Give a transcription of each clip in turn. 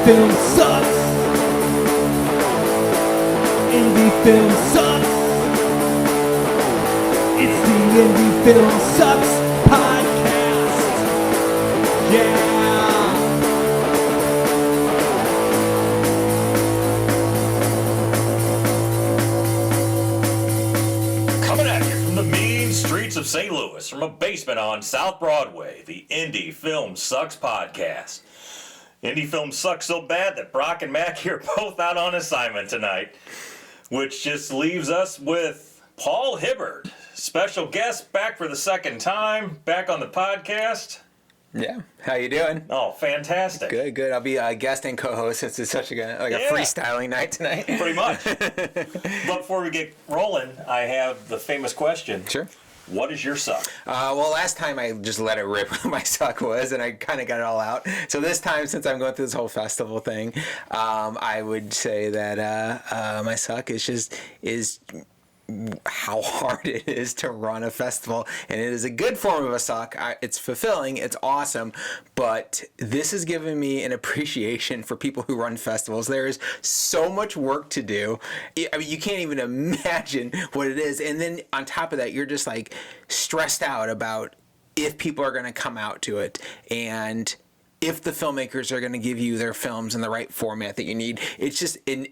film sucks. Indie film sucks. It's the Indie Film Sucks podcast. Yeah. Coming at you from the mean streets of St. Louis, from a basement on South Broadway, the Indie Film Sucks podcast. Indie Film sucks so bad that Brock and Mac are both out on assignment tonight, which just leaves us with Paul Hibbard, special guest, back for the second time, back on the podcast. Yeah, how you doing? Oh, fantastic. Good. I'll be a guest and co-host since it's such a freestyling night tonight. Pretty much. But before we get rolling, I have the famous question. Sure. What is your suck? Well, last time I just let it rip what my suck was, and I kind of got it all out. So this time, since I'm going through this whole festival thing, I would say that my suck is how hard it is to run a festival, and it is a good form of a suck. It's fulfilling, it's awesome, but this has given me an appreciation for people who run festivals. There is so much work to do. I mean, you can't even imagine what it is, and then on top of that, you're just like stressed out about if people are going to come out to it, and if the filmmakers are going to give you their films in the right format that you need. It's just in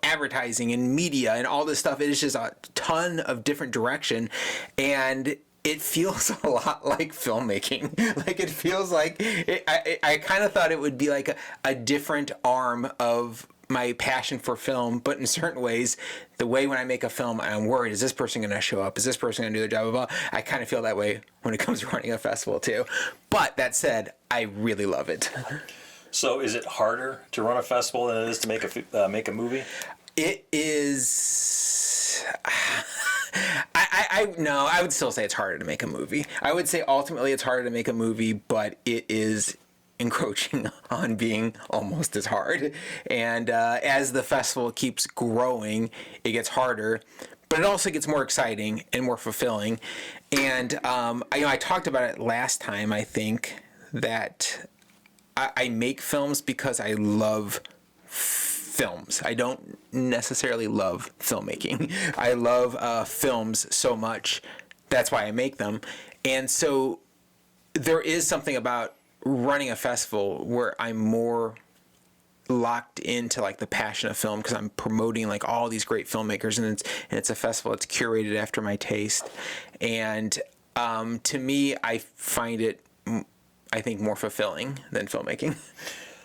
advertising and media and all this stuff. It is just a ton of different direction, and it feels a lot like filmmaking. Like it feels like I kind of thought it would be like a different arm of my passion for film, but in certain ways, the way when I make a film, I'm worried, is this person going to show up? Is this person going to do their job? Blah, blah. I kind of feel that way when it comes to running a festival too. But that said, I really love it. So is it harder to run a festival than it is to make a movie? It is... I would still say it's harder to make a movie. I would say ultimately it's harder to make a movie, but it is encroaching on being almost as hard. And as the festival keeps growing, it gets harder, but it also gets more exciting and more fulfilling. And I talked about it last time, I think, that I make films because I love films. I don't necessarily love filmmaking. I love films so much. That's why I make them. And so there is something about running a festival where I'm more locked into like the passion of film, because I'm promoting like all these great filmmakers, and it's a festival that's curated after my taste. And to me, I find it, I think, more fulfilling than filmmaking.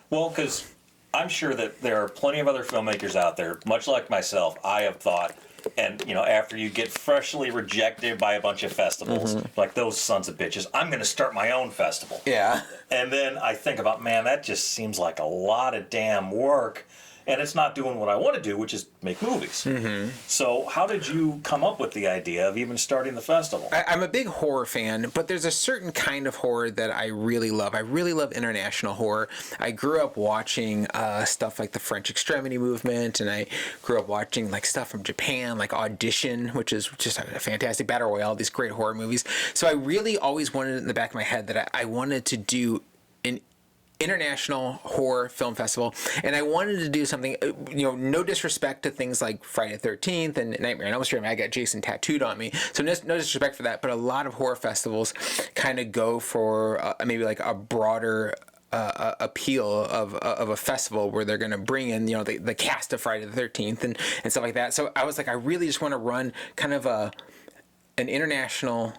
Well, because I'm sure that there are plenty of other filmmakers out there, much like myself. I have thought, and after you get freshly rejected by a bunch of festivals, like those sons of bitches, I'm going to start my own festival. Yeah. And then I think about, man, that just seems like a lot of damn work, and it's not doing what I want to do, which is make movies. Mm-hmm. So how did you come up with the idea of even starting the festival? I'm a big horror fan, but there's a certain kind of horror that I really love. I really love international horror. I grew up watching stuff like the French Extremity movement, and I grew up watching like stuff from Japan, like Audition, which is just a fantastic, Battle Royale, these great horror movies. So I really always wanted it in the back of my head that I wanted to do an international horror film festival, and I wanted to do something, no disrespect to things like Friday the 13th and Nightmare on Elm Street. I mean, I got Jason tattooed on me, so no disrespect for that, but a lot of horror festivals kind of go for maybe like a broader appeal of a festival where they're going to bring in the cast of Friday the 13th and stuff like that. So I was like, I really just want to run kind of an international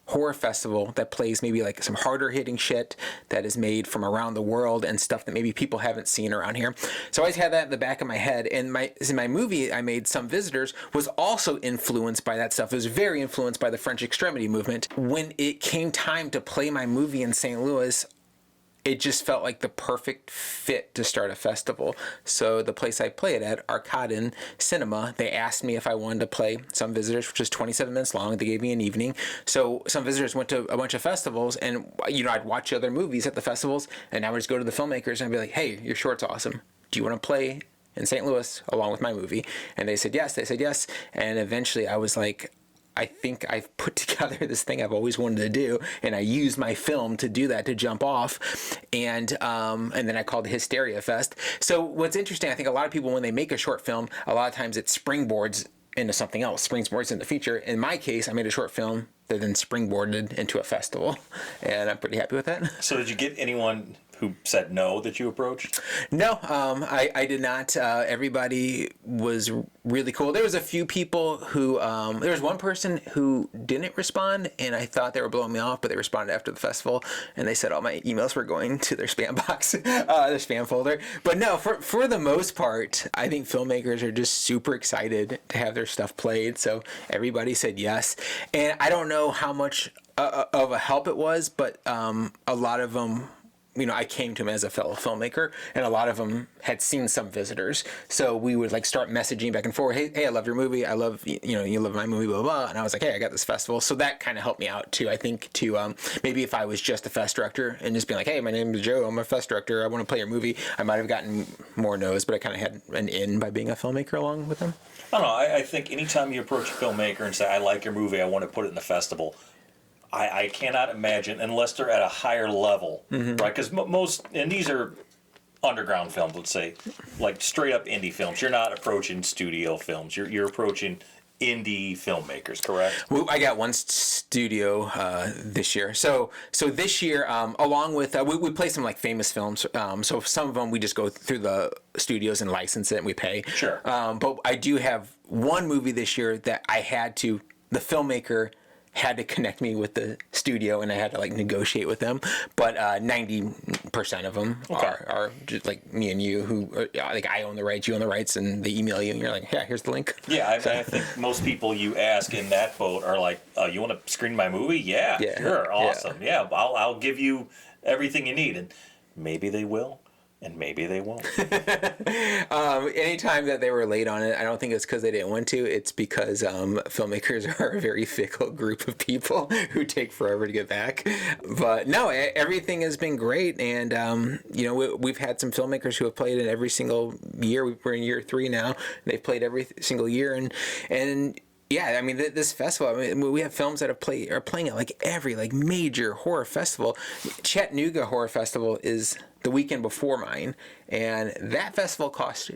horror festival that plays maybe like some harder hitting shit that is made from around the world and stuff that maybe people haven't seen around here. So I always had that in the back of my head. And my movie I made, Some Visitors, was also influenced by that stuff. It was very influenced by the French Extremity movement. When it came time to play my movie in St. Louis, it just felt like the perfect fit to start a festival. So the place I play it at, Arcadin Cinema, they asked me if I wanted to play Some Visitors, which is 27 minutes long. They gave me an evening. So Some Visitors went to a bunch of festivals, and I'd watch other movies at the festivals, and I would just go to the filmmakers and I'd be like, hey, your short's awesome. Do you want to play in St. Louis along with my movie? And they said yes. And eventually I was like, I think I've put together this thing I've always wanted to do, and I used my film to do that, to jump off, and then I called it Hysteria Fest. So what's interesting, I think a lot of people, when they make a short film, a lot of times it springboards into something else, springboards into feature. In my case, I made a short film that then springboarded into a festival, and I'm pretty happy with that. So did you get anyone who said no that you approached? No, I did not. Everybody was really cool. There was a few people who, there was one person who didn't respond, and I thought they were blowing me off, but they responded after the festival, and they said all my emails were going to their spam box, their spam folder. But no, for the most part, I think filmmakers are just super excited to have their stuff played, so everybody said yes. And I don't know how much of a help it was, but a lot of them, you know, I came to him as a fellow filmmaker, and a lot of them had seen some visitors. So we would like start messaging back and forth. Hey, I love your movie. I love, you know, you love my movie, blah, blah, blah. And I was like, hey, I got this festival. So that kind of helped me out too. I think to, maybe if I was just a fest director and just being like, hey, my name is Joe. I'm a fest director. I want to play your movie. I might've gotten more no's, but I kind of had an in by being a filmmaker along with them. I don't know. I think anytime you approach a filmmaker and say, I like your movie, I want to put it in the festival, I cannot imagine, unless they're at a higher level, right? Because most, and these are underground films, let's say, like straight up indie films. You're not approaching studio films. You're approaching indie filmmakers, correct? Well, I got one studio this year. So this year, along with we play some like famous films. So some of them we just go through the studios and license it, and we pay. Sure. But I do have one movie this year that I had to. The filmmaker had to connect me with the studio, and I had to like negotiate with them. But 90% of them are just like me and you, who like I own the rights, you own the rights, and they email you, and you're like, yeah, here's the link. Yeah, I think most people you ask in that boat are like, you want to screen my movie? Yeah, sure, awesome. Yeah, I'll give you everything you need, and maybe they will. And maybe they won't. Anytime that they were late on it, I don't think it's because they didn't want to. It's because filmmakers are a very fickle group of people who take forever to get back. But no, everything has been great. And, you know, we've had some filmmakers who have played it every single year. We're in year 3 now. They've played every single year. And yeah, I mean, this festival, I mean, we have films that are playing at like every like major horror festival. Chattanooga Horror Festival is the weekend before mine, and that festival cost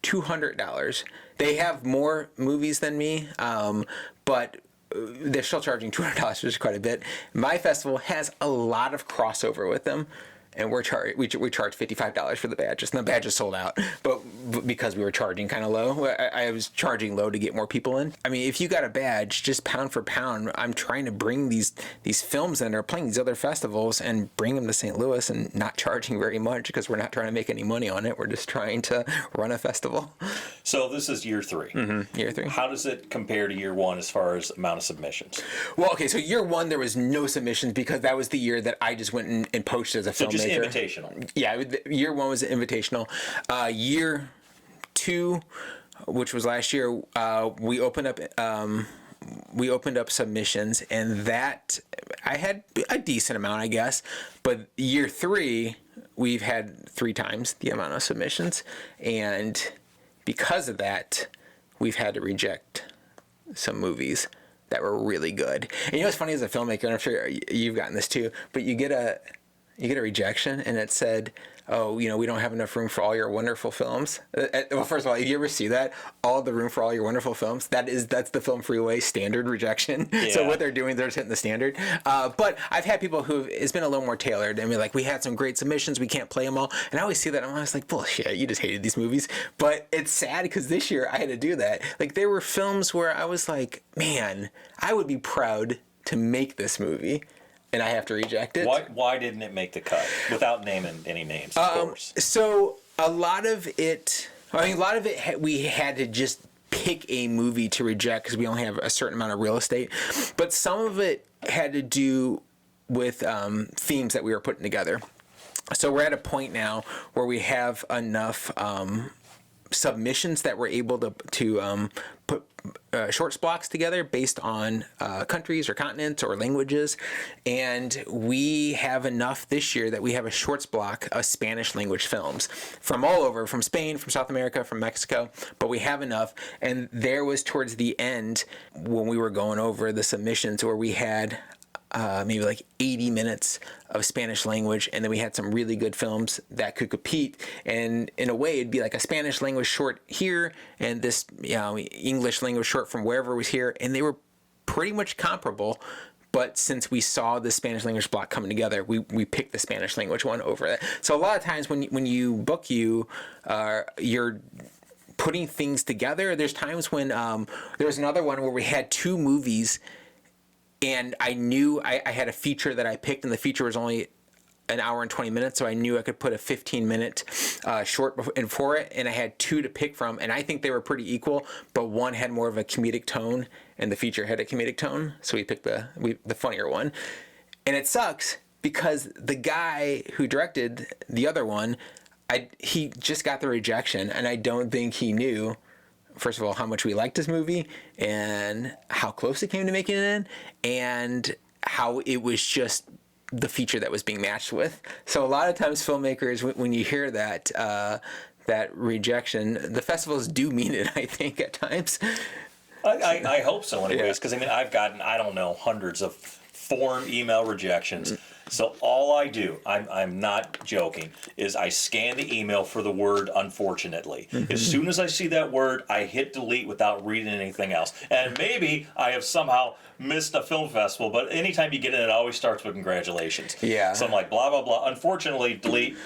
$200. They have more movies than me, but they're still charging $200, which is quite a bit. My festival has a lot of crossover with them. And we charge $55 for the badges, and the badges sold out. But because we were charging kind of low, I was charging low to get more people in. I mean, if you got a badge, just pound for pound, I'm trying to bring these films that are playing these other festivals and bring them to St. Louis, and not charging very much because we're not trying to make any money on it. We're just trying to run a festival. So this is year 3. Mm-hmm. Year 3. How does it compare to year 1 as far as amount of submissions? Well, okay, so year 1 there was no submissions because that was the year that I just went and poached as a filmmaker. Just invitational. Yeah, year 1 was invitational. Year 2, which was last year, we opened up submissions, and that I had a decent amount, I guess. But year 3, we've had 3 times the amount of submissions, and because of that, we've had to reject some movies that were really good. And you know what's funny as a filmmaker, and I'm sure you've gotten this too, but you get a rejection, and it said, oh, you know, we don't have enough room for all your wonderful films. Well, first of all, if you ever see that, all the room for all your wonderful films, that's the Film Freeway standard rejection. Yeah. So what they're doing, they're just hitting the standard. But I've had people it's been a little more tailored. I mean, like, we had some great submissions, we can't play them all. And I always see that, and I'm always like, bullshit, you just hated these movies. But it's sad because this year I had to do that. Like, there were films where I was like, man, I would be proud to make this movie, and I have to reject it. Why didn't it make the cut? Without naming any names, of course. So a lot of it, we had to just pick a movie to reject because we only have a certain amount of real estate. But some of it had to do with themes that we were putting together. So we're at a point now where we have enough submissions that we're able to put shorts blocks together based on countries or continents or languages, and we have enough this year that we have a shorts block of Spanish language films from all over, from Spain, from South America, from Mexico, but we have enough. And there was towards the end when we were going over the submissions where we had maybe like 80 minutes of Spanish language, and then we had some really good films that could compete. And in a way, it'd be like a Spanish language short here, and this English language short from wherever was here, and they were pretty much comparable. But since we saw the Spanish language block coming together, we picked the Spanish language one over it. So a lot of times when you book you're putting things together. There's times when there was another one where we had two movies. And I knew I had a feature that I picked, and the feature was only an hour and 20 minutes, so I knew I could put a 15-minute short in for it, and I had two to pick from, and I think they were pretty equal, but one had more of a comedic tone, and the feature had a comedic tone, so we picked the funnier one. And it sucks, because the guy who directed the other one, he just got the rejection, and I don't think he knew, first of all, how much we liked this movie and how close it came to making it in, and how it was just the feature that was being matched with. So a lot of times filmmakers, when you hear that that rejection, the festivals do mean it, I think, at times. I hope so anyways, because I mean, I've gotten, I don't know, hundreds of form email rejections. So all I do, I'm not joking, is I scan the email for the word unfortunately. As soon as I see that word, I hit delete without reading anything else. And maybe I have somehow missed a film festival, but anytime you get in, it always starts with congratulations. Yeah. So I'm like, blah, blah, blah, unfortunately, delete.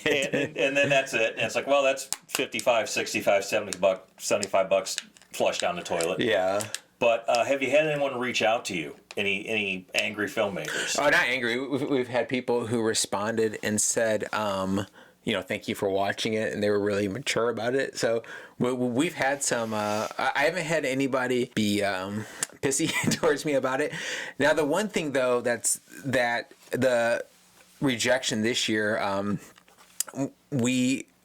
and then that's it. And it's like, well, that's 55, 65, 70 bucks, $75 flushed down the toilet. Yeah. But have you had anyone reach out to you? Any angry filmmakers? Oh, not angry. We've had people who responded and said, thank you for watching it, and they were really mature about it. So we've had some. I haven't had anybody be pissy towards me about it. Now, the one thing though that the rejection this year,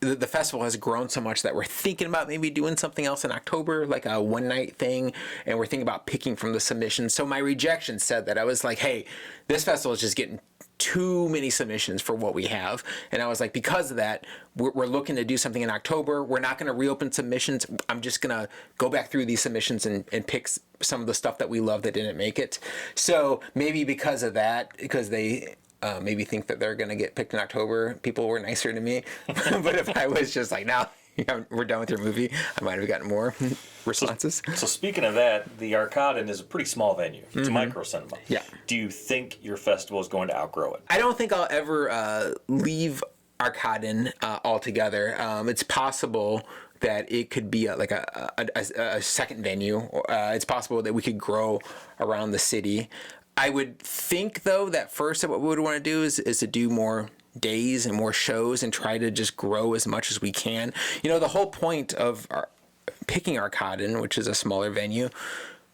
the festival has grown so much that we're thinking about maybe doing something else in October, like a one-night thing, and we're thinking about picking from the submissions. So my rejection said that. I was like, hey, this festival is just getting too many submissions for what we have. And I was like, because of that, we're looking to do something in October. We're not going to reopen submissions. I'm just going to go back through these submissions and pick some of the stuff that we love that didn't make it. So maybe because of that, because they maybe think that they're going to get picked in October, people were nicer to me. But if I was just like, no, we're done with your movie, I might have gotten more responses. So speaking of that, the Arcadon is a pretty small venue. It's a micro cinema. Yeah. Do you think your festival is going to outgrow it? I don't think I'll ever leave Arcadon altogether. It's possible that it could be a second venue. It's possible that we could grow around the city. I would think, though, that first what we would want to do is to do more days and more shows and try to just grow as much as we can. The whole point of picking Arcadon, which is a smaller venue,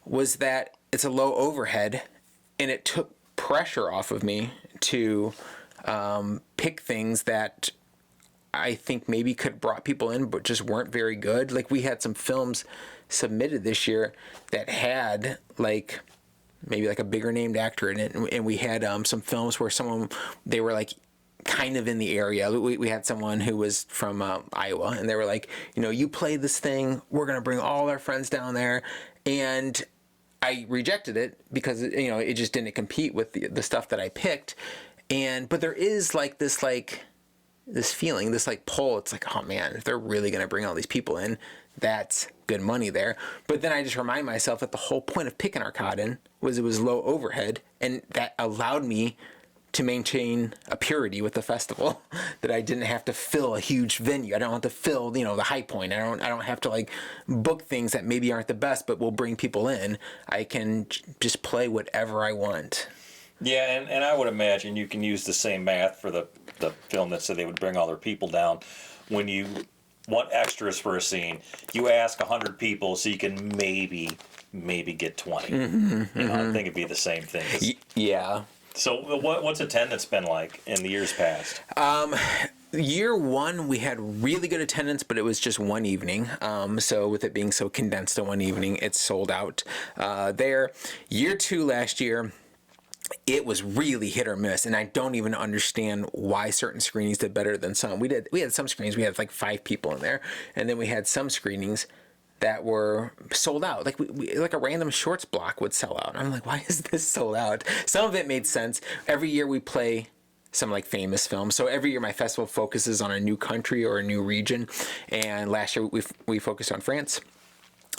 was that it's a low overhead, and it took pressure off of me to pick things that I think maybe could have brought people in but just weren't very good. Like, we had some films submitted this year that had, maybe a bigger named actor in it, and we had some films where they were kind of in the area. We had someone who was from Iowa, and they were like, you play this thing, we're gonna bring all our friends down there, and I rejected it because it just didn't compete with the stuff that I picked. But there is this feeling, this pull. It's like, oh man, if they're really gonna bring all these people in, that's good money there. But then I just remind myself that the whole point of picking Arcadon was it was low overhead, and that allowed me to maintain a purity with the festival, that I didn't have to fill a huge venue. I don't have to fill, the High Point. I don't have to book things that maybe aren't the best, but will bring people in. I can just play whatever I want. Yeah, and I would imagine you can use the same math for the film that said they would bring all their people down. When you want extras for a scene, you ask 100 people so you can maybe get 20. I think it'd be the same thing. Yeah. So what's attendance been like in the years past? Year one, we had really good attendance, but it was just one evening. So with it being so condensed to one evening, it sold out there. Year two last year, it was really hit or miss, and I don't even understand why certain screenings did better than some. We had some screenings, we had like 5 people in there, and then we had some screenings that were sold out. Like like a random shorts block would sell out. I'm like, why is this sold out? Some of it made sense. Every year we play some like famous films. So every year my festival focuses on a new country or a new region. And last year we focused on France.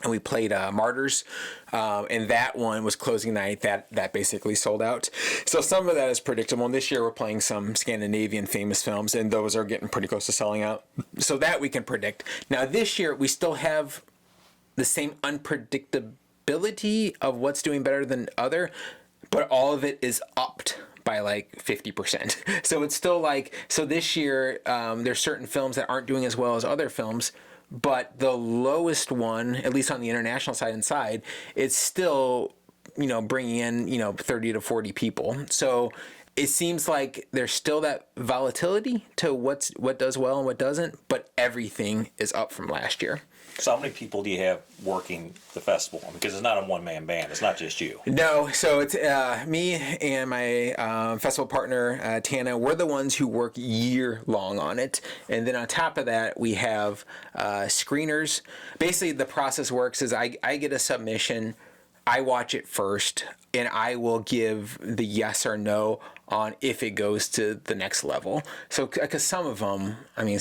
And we played Martyrs, and that one was closing night. That basically sold out. So some of that is predictable. And this year we're playing some Scandinavian famous films, and those are getting pretty close to selling out. So that we can predict. Now this year we still have the same unpredictability of what's doing better than other, but all of it is upped by like 50%. So it's still like, so this year there's certain films that aren't doing as well as other films, but the lowest one, at least on the international side inside, it's still, bringing in, 30 to 40 people. So it seems like there's still that volatility to what does well and what doesn't, but everything is up from last year. So how many people do you have working the festival? Because it's not a one-man band. It's not just you. No, so it's me and my festival partner, Tana. We're the ones who work year-long on it. And then on top of that, we have screeners. Basically, the process works is I get a submission, I watch it first, and I will give the yes or no on if it goes to the next level. So, because some of them, I know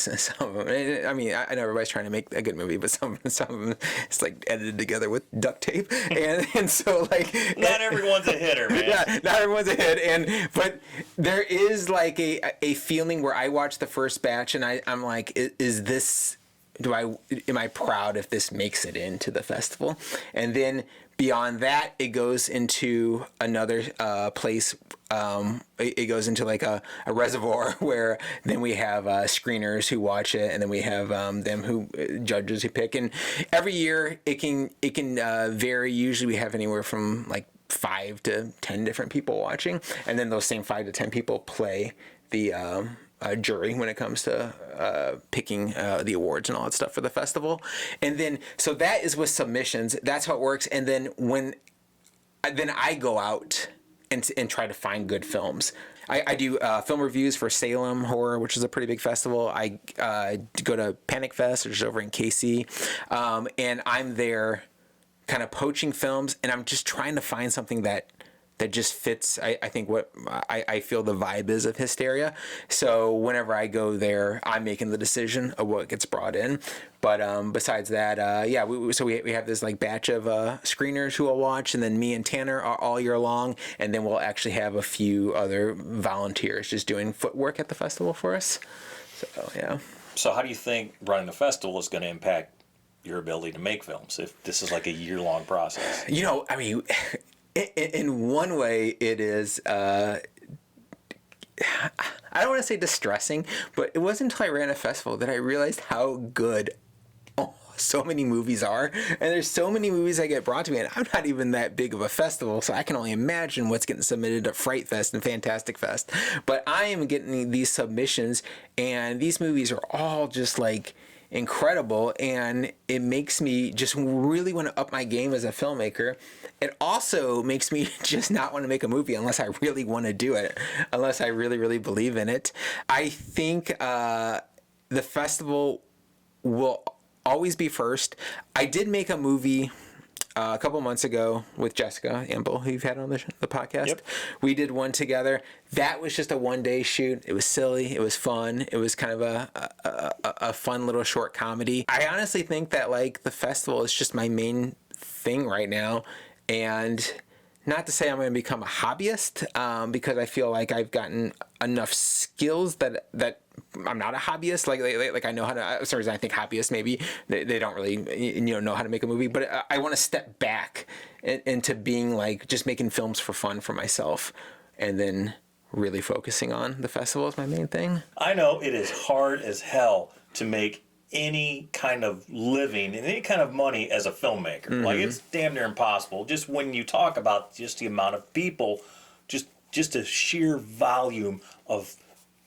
everybody's trying to make a good movie, but some of them, it's like edited together with duct tape, and so like not everyone's a hitter, man. Yeah, not everyone's a hit, but there is like a feeling where I watch the first batch and I'm like, is this? Am I proud if this makes it into the festival? And then beyond that, it goes into another place. It goes into like a reservoir where then we have screeners who watch it, and then we have them who judges who pick. And every year it can vary. Usually we have anywhere from like 5 to 10 different people watching, and then those same 5 to 10 people play the jury when it comes to picking the awards and all that stuff for the festival. And then, so that is with submissions. That's how it works. And then then I go out and try to find good films. I do film reviews for Salem Horror, which is a pretty big festival. I go to Panic Fest, which is over in KC, and I'm there kind of poaching films, and I'm just trying to find something that just fits, I think, what I feel the vibe is of Hysteria. So whenever I go there, I'm making the decision of what gets brought in. But besides that, we have this like batch of screeners who will watch, and then me and Tanner are all year long, and then we'll actually have a few other volunteers just doing footwork at the festival for us. So, yeah. So how do you think running the festival is going to impact your ability to make films if this is like a year-long process? In one way, it is, I don't want to say distressing, but it wasn't until I ran a festival that I realized how good so many movies are. And there's so many movies that get brought to me, and I'm not even that big of a festival, so I can only imagine what's getting submitted to Fright Fest and Fantastic Fest. But I am getting these submissions, and these movies are all just like incredible, and it makes me just really want to up my game as a filmmaker. It also makes me just not want to make a movie unless I really want to do it, unless I really, really believe in it. I think the festival will always be first. I did make a movie a couple months ago with Jessica Amble, who you've had on the podcast. Yep. We did one together. That was just a one-day shoot. It was silly. It was fun. It was kind of a fun little short comedy. I honestly think that like the festival is just my main thing right now. And not to say I'm going to become a hobbyist, because I feel like I've gotten enough skills that I'm not a hobbyist. Like I know how to. For some reason, I think hobbyists maybe they don't really know how to make a movie. But I want to step back into being like just making films for fun for myself, and then really focusing on the festival is my main thing. I know it is hard as hell to make any kind of living and any kind of money as a filmmaker. Mm-hmm. Like it's damn near impossible. Just when you talk about just the amount of people just just a sheer volume of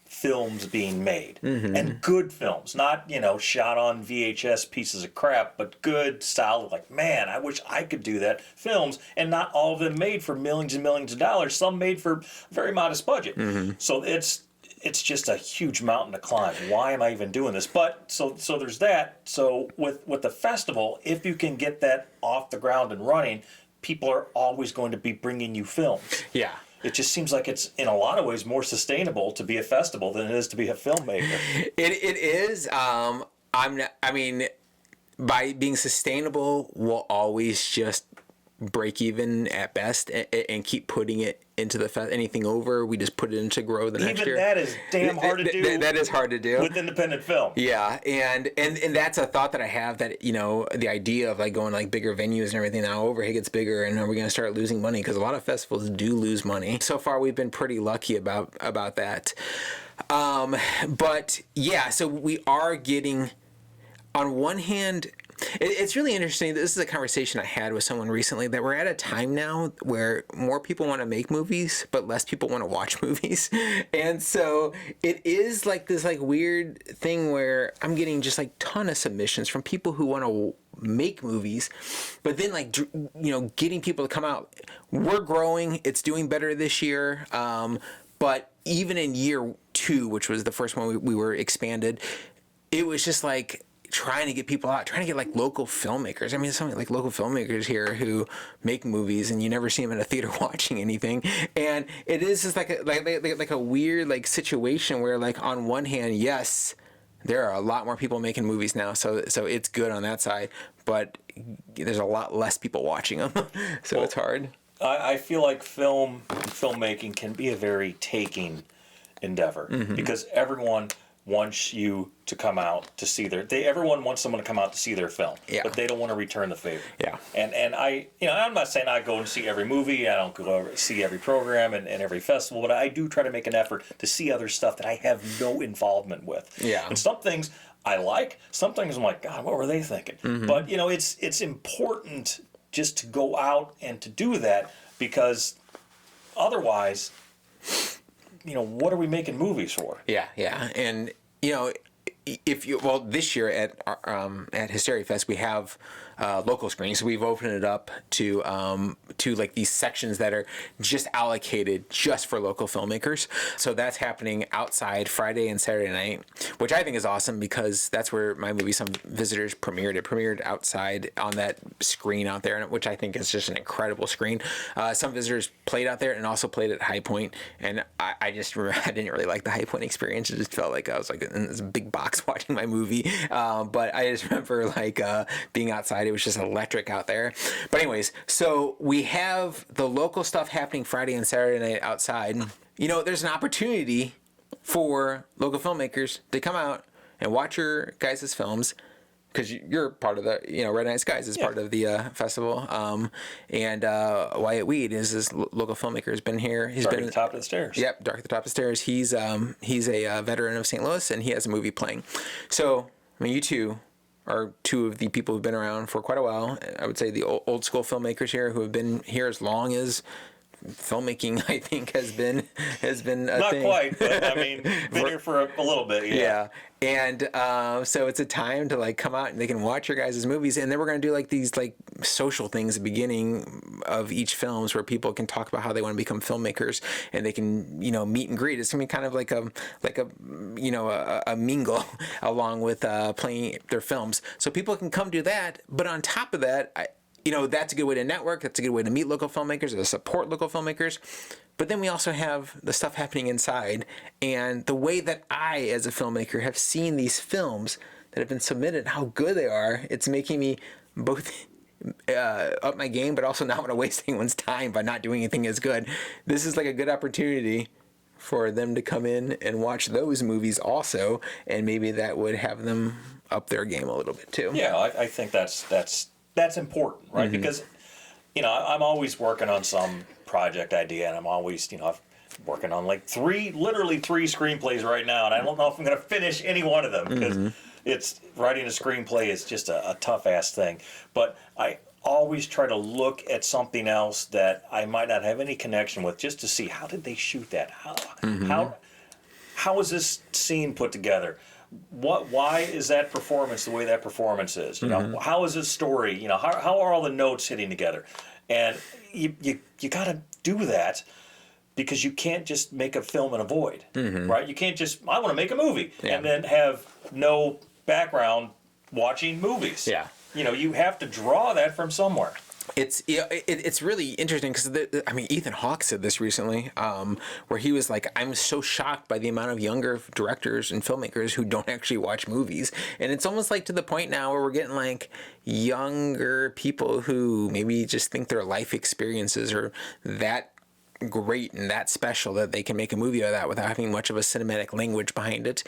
films being made, and good films, not shot on VHS pieces of crap, but good, solid. Like, man, I wish I could do that. Films, and not all of them made for millions and millions of dollars. Some made for a very modest budget. So it's just a huge mountain to climb. Why am I even doing this? But so there's that. So with the festival, if you can get that off the ground and running, people are always going to be bringing you films. Yeah. It just seems like it's, in a lot of ways, more sustainable to be a festival than it is to be a filmmaker. It is. By being sustainable, we'll always just break even at best and keep putting it into anything over, we just put it in to grow the next year. Even that is damn hard to do. That is hard to do with independent film. Yeah, and that's a thought that I have, that the idea of like going like bigger venues and everything. Now overhead gets bigger, and are we going to start losing money? Because a lot of festivals do lose money. So far, we've been pretty lucky about that. But yeah, so we are getting, on one hand, it's really interesting. This is a conversation I had with someone recently, that we're at a time now where more people want to make movies, but less people want to watch movies. And so it is like this like weird thing where I'm getting just like ton of submissions from people who want to make movies, but then like, getting people to come out. We're growing. It's doing better this year. But even in year 2, which was the first one we were expanded, it was just like trying to get people out, trying to get like local filmmakers. I mean, there's so many like local filmmakers here who make movies, and you never see them in a theater watching anything. And it is just like a weird like situation where, like, on one hand, yes, there are a lot more people making movies now, so it's good on that side, but there's a lot less people watching them, so it's hard. I feel like filmmaking can be a very taking endeavor, because everyone wants you to come out to see everyone wants someone to come out to see their film, but they don't want to return the favor. Yeah. And I, I'm not saying I go and see every movie, I don't go see every program and every festival, but I do try to make an effort to see other stuff that I have no involvement with. Yeah. And some things I like, some things I'm like, God, what were they thinking? But, it's important just to go out and to do that, because otherwise, what are we making movies for? Yeah. And, this year at Hysteria Fest, we have local screenings. So we've opened it up to like these sections that are just allocated just for local filmmakers. So that's happening outside Friday and Saturday night, which I think is awesome, because that's where my movie, Some Visitors, premiered. It premiered outside on that screen out there, which I think is just an incredible screen. Some Visitors played out there and also played at High Point, and I just remember I didn't really like the High Point experience. It just felt like I was like in this big box watching my movie. But I just remember like being outside. It was just electric out there. But anyways, so we have the local stuff happening Friday and Saturday night outside. There's an opportunity for local filmmakers to come out and watch your guys' films, because you're part of the, Red Night Skies is part of the festival. And Wyatt Weed is this local filmmaker, has been here. He's Dark been at the Top of the Stairs. Yep, Dark at the Top of the Stairs. He's a veteran of St. Louis, and he has a movie playing. So, you two are two of the people who've been around for quite a while. I would say the old school filmmakers here who have been here as long as filmmaking, I think, has been a Not thing. Not quite, but I mean, been here for a little bit. Yeah. And so it's a time to like come out and they can watch your guys' movies, and then we're gonna do like these like social things at the beginning of each films where people can talk about how they want to become filmmakers, and they can meet and greet. It's gonna be kind of like a mingle along with playing their films, so people can come do that. But on top of that, that's a good way to network. That's a good way to meet local filmmakers, to support local filmmakers. But then we also have the stuff happening inside. And the way that I, as a filmmaker, have seen these films that have been submitted, how good they are, it's making me both up my game, but also not want to waste anyone's time by not doing anything as good. This is like a good opportunity for them to come in and watch those movies also. And maybe that would have them up their game a little bit too. Yeah, I think that's important, right? Because, I'm always working on some project idea, and I'm always, I'm working on like literally three screenplays right now, and I don't know if I'm going to finish any one of them, because writing a screenplay is just a tough ass thing. But always try to look at something else that I might not have any connection with, just to see how did they shoot that? How is this scene put together? Why is that performance the way that performance is? You know, how is this story? You know, how are all the notes hitting together? And you got to do that, because you can't just make a film in a void, right? You can't just, I want to make a movie and then have no background watching movies. Yeah. You know, you have to draw that from somewhere. It's really interesting because Ethan Hawke said this recently, where he was like, I'm so shocked by the amount of younger directors and filmmakers who don't actually watch movies, and it's almost like to the point now where we're getting like younger people who maybe just think their life experiences are that great and that special that they can make a movie of that without having much of a cinematic language behind it.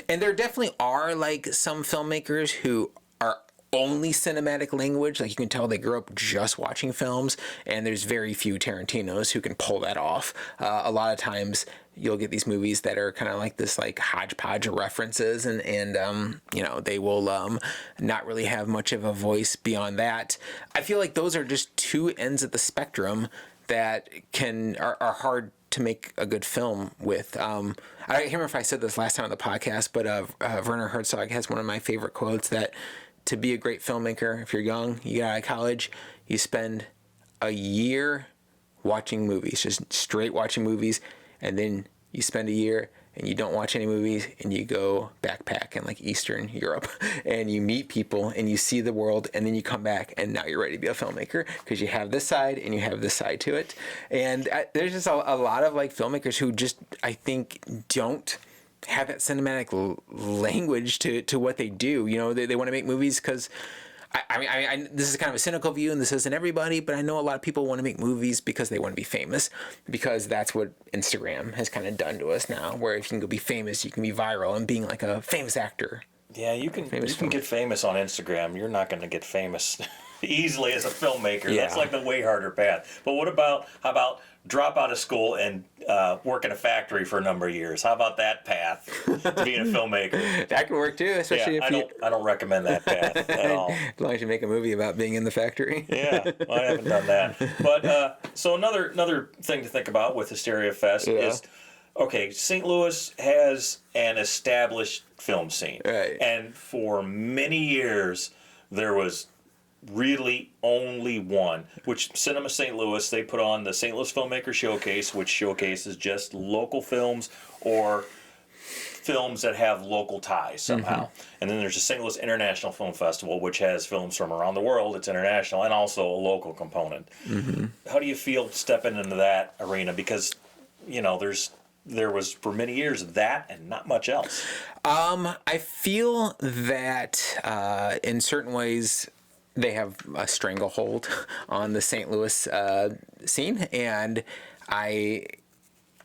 And there definitely are like some filmmakers who are only cinematic language. Like, you can tell they grew up just watching films, and there's very few Tarantinos who can pull that off. A lot of times you'll get these movies that are kind of like this like hodgepodge of references, and you know, they will not really have much of a voice beyond that. I feel like those are just two ends of the spectrum that are hard to make a good film with. I can't remember if I said this last time on the podcast, but Werner Herzog has one of my favorite quotes that to be a great filmmaker, if you're young, you get out of college, you spend a year watching movies, just straight watching movies, and then you spend a year and you don't watch any movies, and you go backpack in like Eastern Europe, and you meet people and you see the world, and then you come back and now you're ready to be a filmmaker because you have this side and you have this side to it. And there's just a lot of like filmmakers who just, I think, don't have that cinematic language to what they do. You know, they want to make movies because I this is kind of a cynical view, and this isn't everybody, but I know a lot of people want to make movies because they want to be famous, because that's what Instagram has kind of done to us now, where if you can go be famous, you can be viral and being like a famous actor. Yeah, you can get famous on Instagram. You're not going to get famous easily as a filmmaker. Yeah. That's like the way harder path. But how about drop out of school and work in a factory for a number of years? How about that path to being a filmmaker? That could work too, especially if I don't recommend that path at all. As long as you make a movie about being in the factory. Yeah, I haven't done that. But so another thing to think about with Hysteria Fest is, okay, St. Louis has an established film scene. Right. And for many years, there was really only one, which Cinema St. Louis, they put on the St. Louis Filmmaker Showcase, which showcases just local films or films that have local ties somehow. And then there's the St. Louis International Film Festival, which has films from around the world. It's international and also a local component. How do you feel stepping into that arena? Because, you know, there was for many years that and not much else. I feel that in certain ways they have a stranglehold on the St. Louis scene, and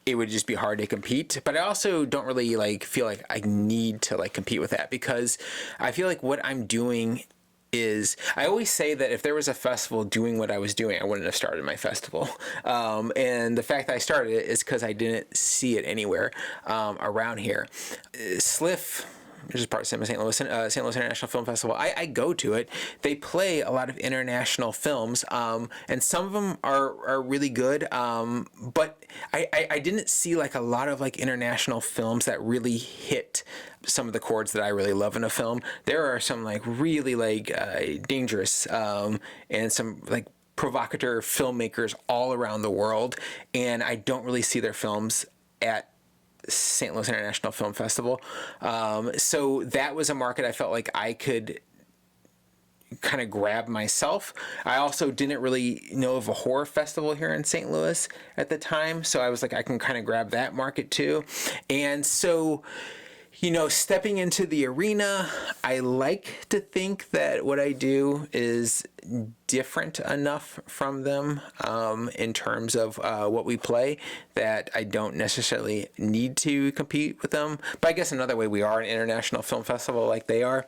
it would just be hard to compete. But I also don't really like feel like I need to like compete with that, because I feel like what I'm doing is, I always say that if there was a festival doing what I was doing, I wouldn't have started my festival. And the fact that I started it is because I didn't see it anywhere around here. SLIF, which is part of St. Louis International Film Festival, I go to it. They play a lot of international films, and some of them are really good. But I didn't see like a lot of like international films that really hit some of the chords that I really love in a film. There are some like really like dangerous and some like provocateur filmmakers all around the world, and I don't really see their films at St. Louis International Film Festival. So that was a market I felt like I could kind of grab myself. I also didn't really know of a horror festival here in St. Louis at the time, so I was like, I can kind of grab that market too. And so, you know, stepping into the arena, I like to think that what I do is different enough from them in terms of what we play, that I don't necessarily need to compete with them. But I guess another way, we are an international film festival like they are.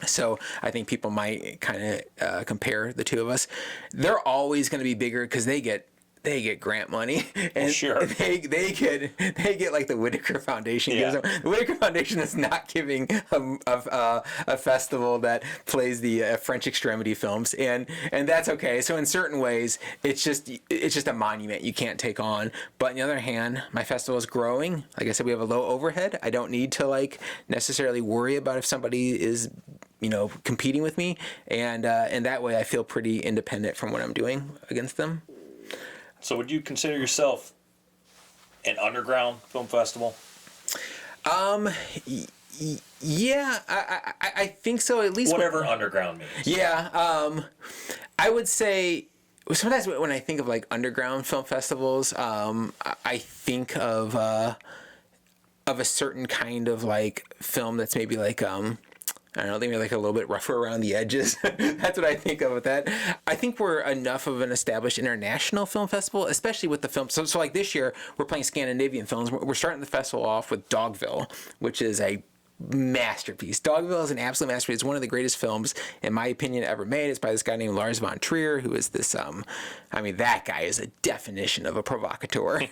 So I think people might kind of compare the two of us. They're always going to be bigger because they get they get grant money, and sure. they get like the Whitaker Foundation gives them. The Whitaker Foundation is not giving a festival that plays the French extremity films, and that's okay. So in certain ways, it's just a monument you can't take on. But on the other hand, my festival is growing. Like I said, we have a low overhead. I don't need to like necessarily worry about if somebody is competing with me, and that way I feel pretty independent from what I'm doing against them. So would you consider yourself an underground film festival? Yeah, I think so. At least whatever underground means. Yeah, I would say sometimes when I think of like underground film festivals, I think of a certain kind of like film that's maybe like I don't know, maybe like a little bit rougher around the edges. That's what I think of with that. I think we're enough of an established international film festival, especially with the films. So like this year, we're playing Scandinavian films. We're starting the festival off with Dogville, which is a masterpiece. Dogville is an absolute masterpiece. It's one of the greatest films, in my opinion, ever made. It's by this guy named Lars von Trier, who is this, that guy is a definition of a provocateur.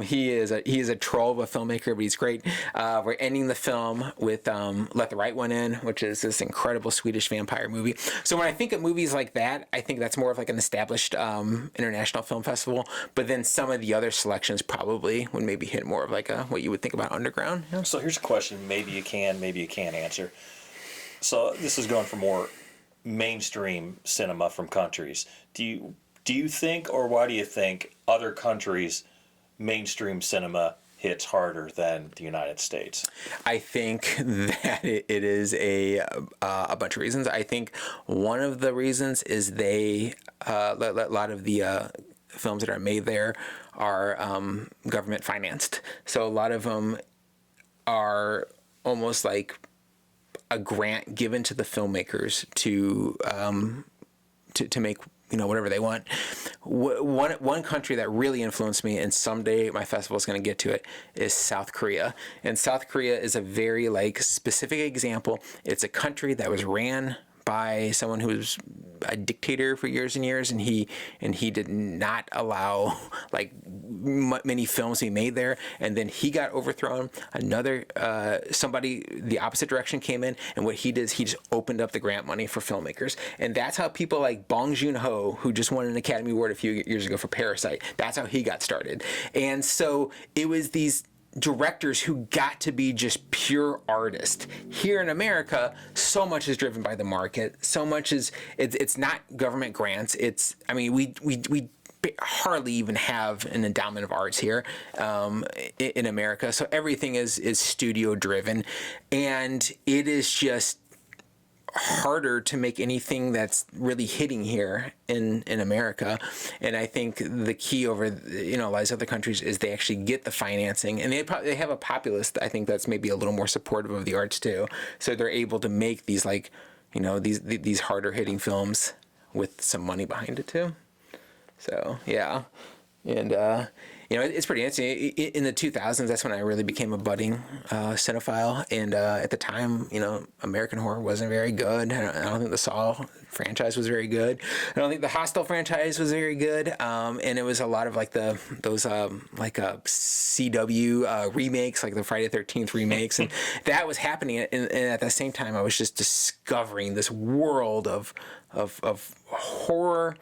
He is a troll of a filmmaker, but he's great. We're ending the film with Let the Right One In, which is this incredible Swedish vampire movie. So when I think of movies like that, I think that's more of like an established international film festival, but then some of the other selections probably would maybe hit more of like what you would think about underground. You know? So here's a question, maybe you can't answer. So this is going for more mainstream cinema from countries. Do you think, or why do you think other countries' mainstream cinema hits harder than the United States? I think that it is a bunch of reasons. I think one of the reasons is a lot of the films that are made there are government financed. So a lot of them are almost like a grant given to the filmmakers to make whatever they want. One country that really influenced me, and someday my festival is going to get to it, is South Korea. And South Korea is a very like specific example. It's a country that was ran by someone who was a dictator for years and years, and he did not allow like many films to be made there. And then he got overthrown. Another somebody the opposite direction came in, and what he did is he just opened up the grant money for filmmakers. And that's how people like Bong Joon-ho, who just won an Academy Award a few years ago for Parasite, that's how he got started. And so it was these directors who got to be just pure artists. Here in America, so much is driven by the market. So much is it's not government grants. We hardly even have an endowment of arts here in America. So everything is studio driven, and it is just harder to make anything that's really hitting here in America. And I think the key over a lot of these other countries is they actually get the financing, and they have a populace I think that's maybe a little more supportive of the arts too. So they're able to make these these harder hitting films with some money behind it too. So yeah, and it's pretty interesting. In the 2000s, that's when I really became a budding cinephile. And at the time, American horror wasn't very good. I don't think the Saw franchise was very good. I don't think the Hostel franchise was very good. And it was a lot of like those CW remakes, like the Friday the 13th remakes. And that was happening. And at the same time, I was just discovering this world of horror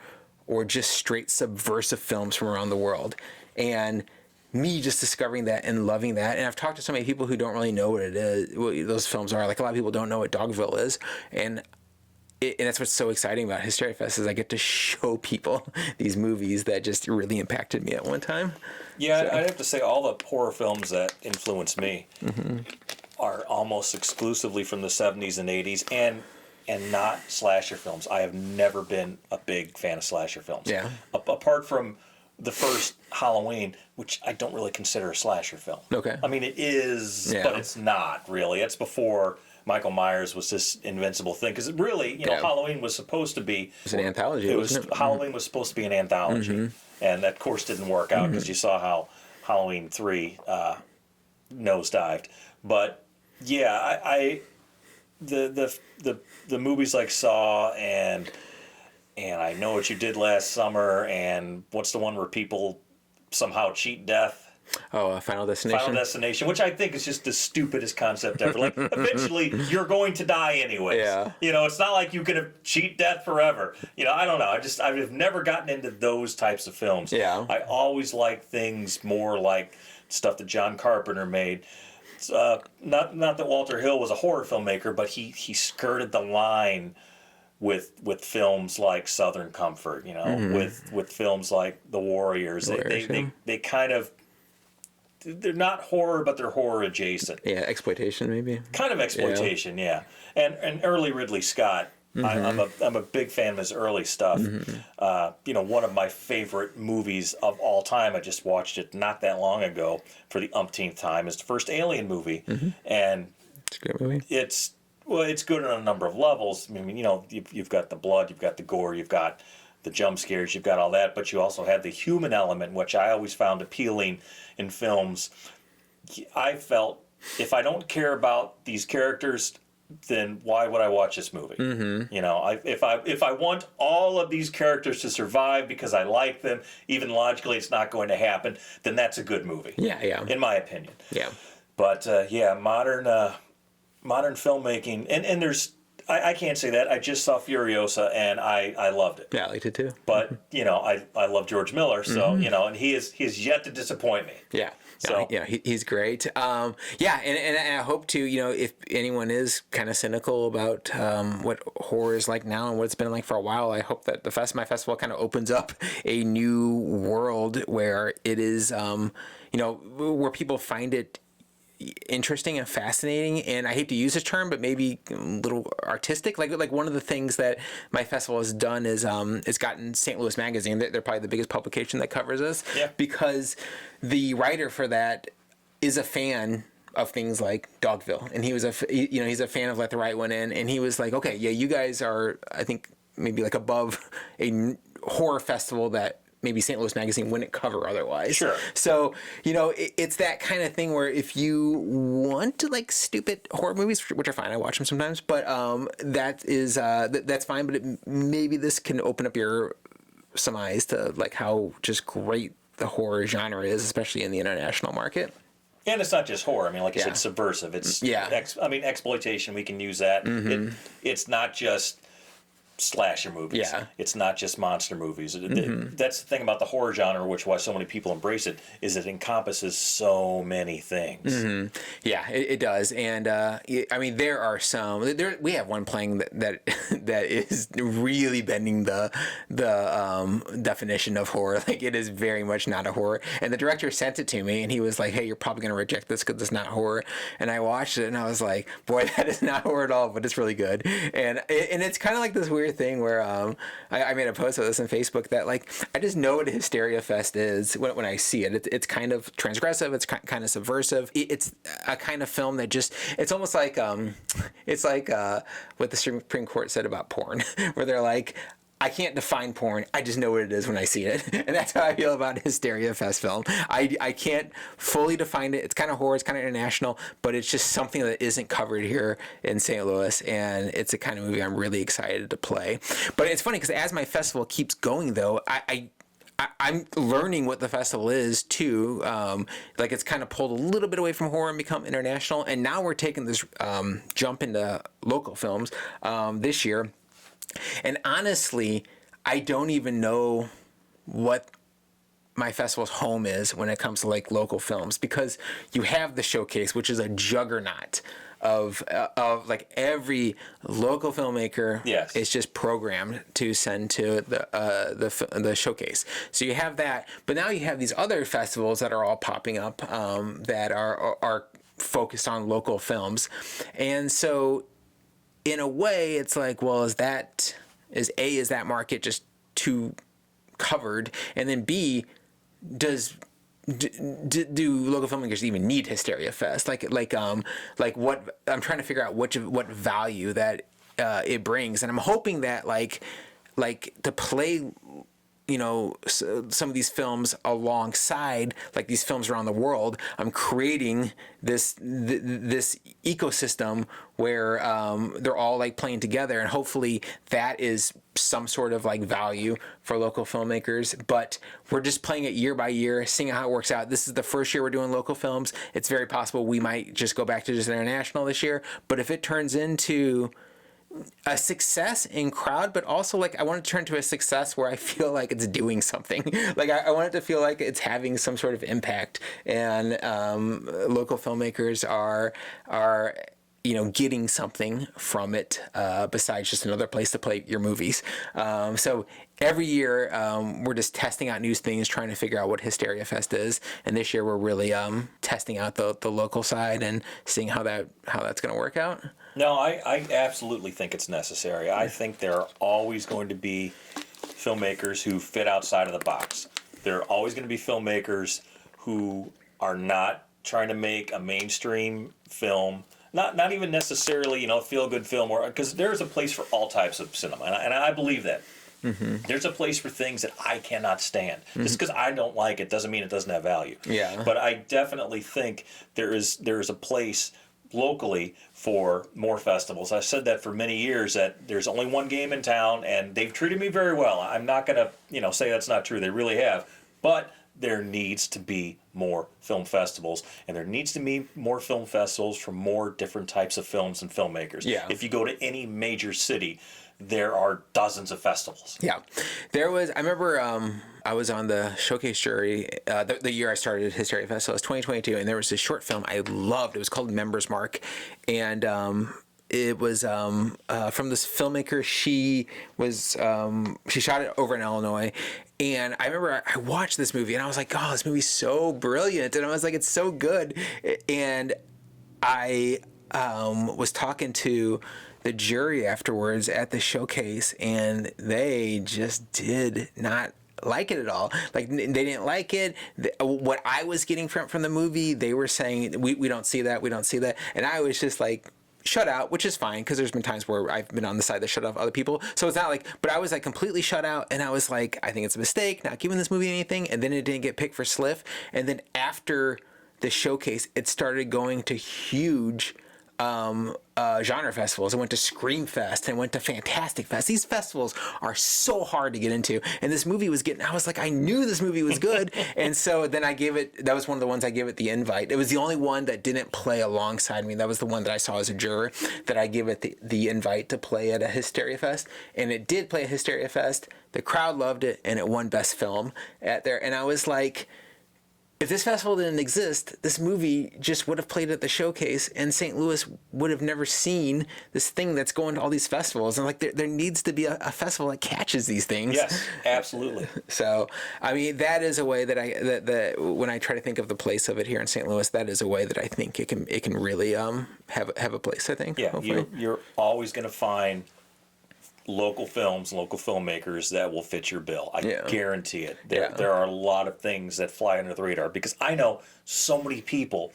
or just straight subversive films from around the world. And me just discovering that and loving that. And I've talked to so many people who don't really know what it is, what those films are. Like a lot of people don't know what Dogville is. And that's what's so exciting about Hysteria Fest is I get to show people these movies that just really impacted me at one time. Yeah, so I'd have to say all the horror films that influenced me are almost exclusively from the 70s and 80s and not slasher films. I have never been a big fan of slasher films. Yeah. Apart from the first Halloween, which I don't really consider a slasher film. Okay. I mean, it is, but it's not really. It's before Michael Myers was this invincible thing. Because really, Halloween was supposed to be... It was an anthology, wasn't it? Halloween was supposed to be an anthology. And that, of course, didn't work out because you saw how Halloween 3 nosedived. But, yeah, the movies like Saw and and I Know What You Did Last Summer, and what's the one where people somehow cheat death? Oh, Final Destination. Final Destination, which I think is just the stupidest concept ever. Like, eventually, you're going to die anyways. Yeah. You know, it's not like you can cheat death forever. You know, I don't know. I've never gotten into those types of films. Yeah. I always like things more like stuff that John Carpenter made. Not that Walter Hill was a horror filmmaker, but he skirted the line with films like Southern Comfort, you know, with films like The Warriors. They kind of, they're not horror, but they're horror adjacent. Yeah, exploitation maybe. Kind of exploitation, yeah. And early Ridley Scott, I'm a big fan of his early stuff. You know, one of my favorite movies of all time, I just watched it not that long ago for the umpteenth time, is the first Alien movie. And it's a great movie. it's good on a number of levels. I mean, you know, you've got the blood, you've got the gore, you've got the jump scares, you've got all that, but you also have the human element, which I always found appealing in films. I felt, if I don't care about these characters, then why would I watch this movie? You know, if I want all of these characters to survive because I like them, even logically it's not going to happen, then that's a good movie. Yeah. In my opinion. Yeah. But modern filmmaking, and there's, I can't say that. I just saw Furiosa and I loved it. Yeah, I liked it too. But you know, I love George Miller, so you know, and he is yet to disappoint me. Yeah. So yeah, he's great. And I hope to, you know, if anyone is kind of cynical about what horror is like now and what it's been like for a while, I hope that my festival kind of opens up a new world where it is, you know, where people find it interesting and fascinating, and I hate to use this term, but maybe a little artistic. Like one of the things that my festival has done is it's gotten St. Louis Magazine. They're probably the biggest publication that covers us, because the writer for that is a fan of things like Dogville, and he's a fan of Let the Right One In, and he was like, okay, yeah, you guys are, I think, maybe like above a horror festival that maybe St. Louis Magazine wouldn't cover otherwise. Sure. So, you know, it's that kind of thing where if you want to like stupid horror movies, which are fine, I watch them sometimes, but that's fine. But maybe this can open up some eyes to like how just great the horror genre is, especially in the international market. And it's not just horror. I mean, like I said, subversive. It's exploitation. We can use that. It's not just slasher movies. Yeah. It's not just monster movies. That's the thing about the horror genre, which why so many people embrace it, is it encompasses so many things. Yeah, it does. And I mean, there are some. We have one playing that is really bending the definition of horror. Like, it is very much not a horror. And the director sent it to me, and he was like, "Hey, you're probably gonna reject this because it's not horror." And I watched it, and I was like, "Boy, that is not horror at all, but it's really good." And it's kind of like this weird thing where I made a post of this on Facebook that, like, I just know what a Hysteria Fest is when I see it. It's kind of transgressive. It's kind of subversive. It's a kind of film that just, it's almost like it's like what the Supreme Court said about porn, where they're like, I can't define porn. I just know what it is when I see it. And that's how I feel about Hysteria Fest film. I can't fully define it. It's kind of horror. It's kind of international, but it's just something that isn't covered here in St. Louis. And it's a kind of movie I'm really excited to play. But it's funny because as my festival keeps going, though, I'm learning what the festival is too. Like, it's kind of pulled a little bit away from horror and become international. And now we're taking this jump into local films this year. And honestly, I don't even know what my festival's home is when it comes to like local films, because you have the showcase, which is a juggernaut of like every local filmmaker is just programmed to send to the showcase. So you have that, but now you have these other festivals that are all popping up that are focused on local films, and so in a way, it's like, well, is that market just too covered? And then B, do local filmmakers even need Hysteria Fest? Like what I'm trying to figure out what value that it brings, and I'm hoping that like to play some of these films alongside, like these films around the world. I'm creating this ecosystem where they're all like playing together, and hopefully that is some sort of like value for local filmmakers. But we're just playing it year by year, seeing how it works out. This is the first year we're doing local films. It's very possible we might just go back to just international this year. But if it turns into a success in crowd, but also like I want it to turn to a success where I feel like it's doing something. Like I want it to feel like it's having some sort of impact, and local filmmakers are getting something from it besides just another place to play your movies. So every year we're just testing out new things, trying to figure out what Hysteria Fest is, and this year we're really testing out the local side and seeing how that's going to work out. No, I absolutely think it's necessary. I think there are always going to be filmmakers who fit outside of the box. There are always going to be filmmakers who are not trying to make a mainstream film, not even necessarily, feel-good film, or because there's a place for all types of cinema, and I believe that. Mm-hmm. There's a place for things that I cannot stand. Mm-hmm. Just because I don't like it doesn't mean it doesn't have value. Yeah. But I definitely think there is a place locally for more festivals. I've said that for many years, that there's only one game in town, and they've treated me very well. I'm not going to, say that's not true. They really have. But there needs to be more film festivals, and there needs to be more film festivals for more different types of films and filmmakers. Yeah. If you go to any major city, there are dozens of festivals. Yeah. I remember I was on the showcase jury the year I started Hysteria Fest, so it was 2022, and there was this short film I loved. It was called Member's Mark, and it was from this filmmaker. She shot it over in Illinois, and I remember I watched this movie, and I was like, oh, this movie's so brilliant, and I was like, it's so good, and I was talking to the jury afterwards at the showcase, and they just did not like it at all. Like, they didn't like it. What I was getting from the movie, they were saying, we don't see that, and I was just like, shut out, which is fine, because there's been times where I've been on the side that shut off other people, so it's not like, but I was like completely shut out, and I was like, I think it's a mistake not giving this movie anything, and then it didn't get picked for SLIF, and then after the showcase, it started going to huge genre festivals. I went to Scream Fest and went to Fantastic Fest. These festivals are so hard to get into, and this movie was I was like, I knew this movie was good, and so then that was one of the ones I gave it the invite. It was the only one that didn't play alongside me. That was the one that I saw as a juror that I gave it the invite to play at a Hysteria Fest, and it did play at Hysteria Fest. The crowd loved it, and it won Best Film at there, and I was like, if this festival didn't exist, this movie just would have played at the showcase, and St. Louis would have never seen this thing that's going to all these festivals. And like, there needs to be a festival that catches these things. Yes, absolutely. So, I mean, that is a way that that when I try to think of the place of it here in St. Louis, that is a way that I think it can really have a place, I think. Yeah, you're always going to find local films, local filmmakers that will fit your bill. I guarantee it. There are a lot of things that fly under the radar, because I know so many people,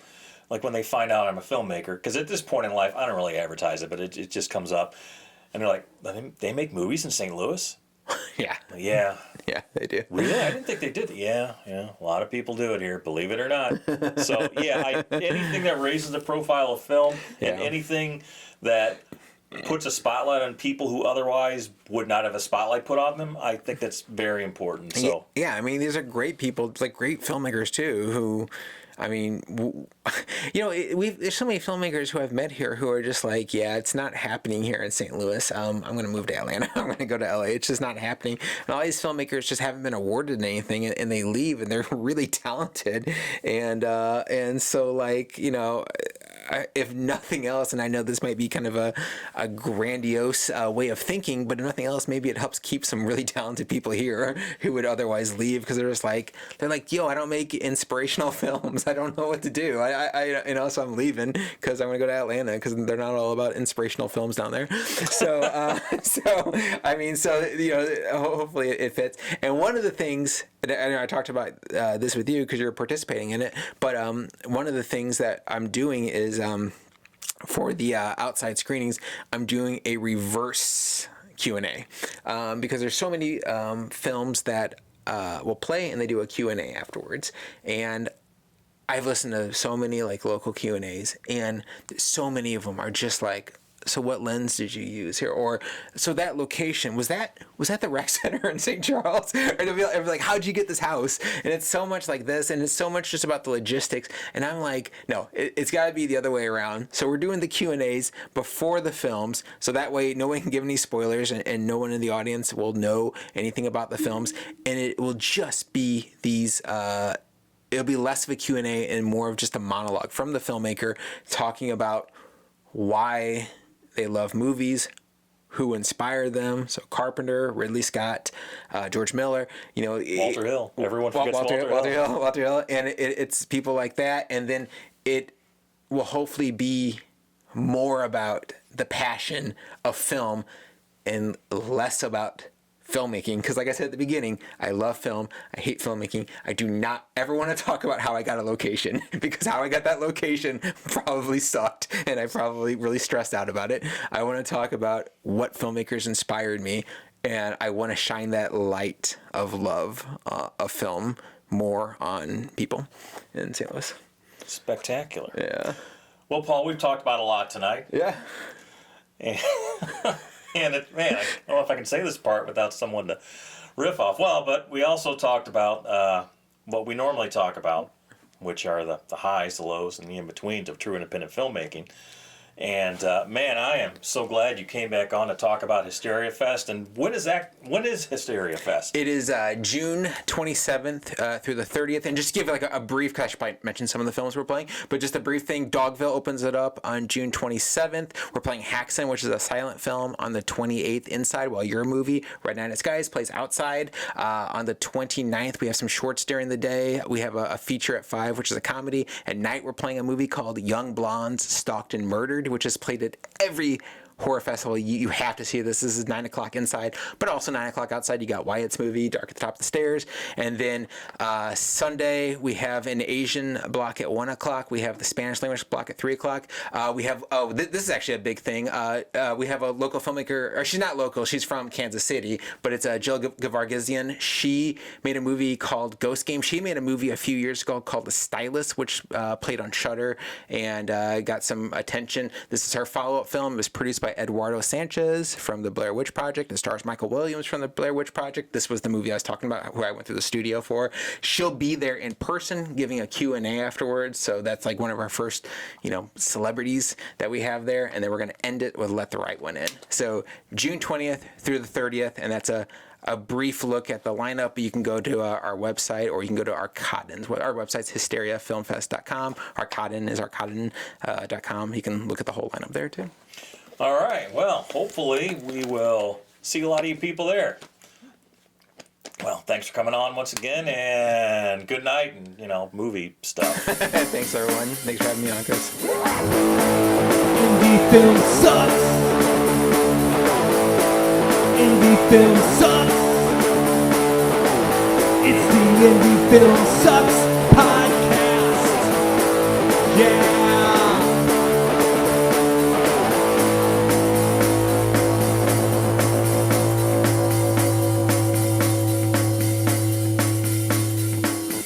like when they find out I'm a filmmaker, because at this point in life, I don't really advertise it, but it just comes up, and they're like, they make movies in St. Louis? Yeah. Yeah. Yeah, they do. Really? I didn't think they did. Yeah. A lot of people do it here, believe it or not. So, anything that raises the profile of film, and anything that puts a spotlight on people who otherwise would not have a spotlight put on them, I think that's very important. So yeah, I mean, these are great people, like great filmmakers too, who, I mean, there's so many filmmakers who I've met here who are just like, yeah, it's not happening here in St. Louis. I'm going to move to Atlanta. I'm going to go to LA. It's just not happening. And all these filmmakers just haven't been awarded anything, and they leave, and they're really talented. And so, like, if nothing else, and I know this might be kind of a grandiose way of thinking, but if nothing else, maybe it helps keep some really talented people here who would otherwise leave, because they're like, yo, I don't make inspirational films. I don't know what to do. So I'm leaving because I'm going to go to Atlanta, because they're not all about inspirational films down there. So, hopefully it fits. And one of the things, and I talked about this with you because you're participating in it, but one of the things that I'm doing is for the outside screenings, I'm doing a reverse Q&A, because there's so many films that will play and they do a Q&A afterwards. And I've listened to so many like local Q&As, and so many of them are just like, so what lens did you use here? Or so that location, was that the rec center in St. Charles? Or they'll be like, how'd you get this house? And it's so much like this, and it's so much just about the logistics. And I'm like, no, it's got to be the other way around. So we're doing the Q&As before the films, so that way no one can give any spoilers, and no one in the audience will know anything about the films. And it will just be these... it'll be less of a Q&A and more of just a monologue from the filmmaker talking about why they love movies, who inspired them. So Carpenter, Ridley Scott, George Miller, Walter Hill. Everyone forgets Walter Hill. And it's people like that. And then it will hopefully be more about the passion of film and less about filmmaking, because like I said at the beginning, I love film. I hate filmmaking. I do not ever want to talk about how I got a location, because how I got that location probably sucked, and I probably really stressed out about it. I want to talk about what filmmakers inspired me, and I want to shine that light of love of film more on people in St. Louis. Spectacular. Yeah. Well, Paul, we've talked about a lot tonight. Yeah. And I don't know if I can say this part without someone to riff off. Well, but we also talked about what we normally talk about, which are the highs, the lows, and the in-betweens of true independent filmmaking. And I am so glad you came back on to talk about Hysteria Fest. And when is Hysteria Fest? It is June 27th through the 30th. And just to give like a brief, because I should probably mention some of the films we're playing, but just a brief thing. Dogville opens it up on June 27th. We're playing Haxan, which is a silent film, on the 28th inside, while your movie, Red Night at Skies, plays outside. On the 29th, we have some shorts during the day. We have a feature at 5, which is a comedy. At night, we're playing a movie called Young Blondes, Stalked and Murdered, which is played at every horror festival. You have to see this. This is 9 o'clock inside, but also 9 o'clock outside. You got Wyatt's movie, Dark at the Top of the Stairs. And then Sunday, we have an Asian block at 1 o'clock. We have the Spanish language block at 3 o'clock. We have, this is actually a big thing. We have a local filmmaker, or she's not local, she's from Kansas City, but it's Jill Gavargizian. She made a movie called Ghost Game. She made a movie a few years ago called The Stylist, which played on Shudder and got some attention. This is her follow-up film. It was produced by Eduardo Sanchez from the Blair Witch Project and stars Michael Williams from the Blair Witch Project. This was the movie I was talking about, who I went through the studio for. She'll be there in person giving a Q&A afterwards, so that's like one of our first, celebrities that we have there, and then we're going to end it with Let the Right One In. So June 20th through the 30th, and that's a brief look at the lineup. You can go to our website, or you can go to our Cottons. Our website's hysteriafilmfest.com. Our Cotton is ourcotton.com. You can look at the whole lineup there too. All right. Well, hopefully we will see a lot of you people there. Well, thanks for coming on once again, and good night, and, movie stuff. Thanks, everyone. Thanks for having me on, Chris. Indie film sucks. Indie film sucks. It's the Indie Film Sucks podcast. Yeah.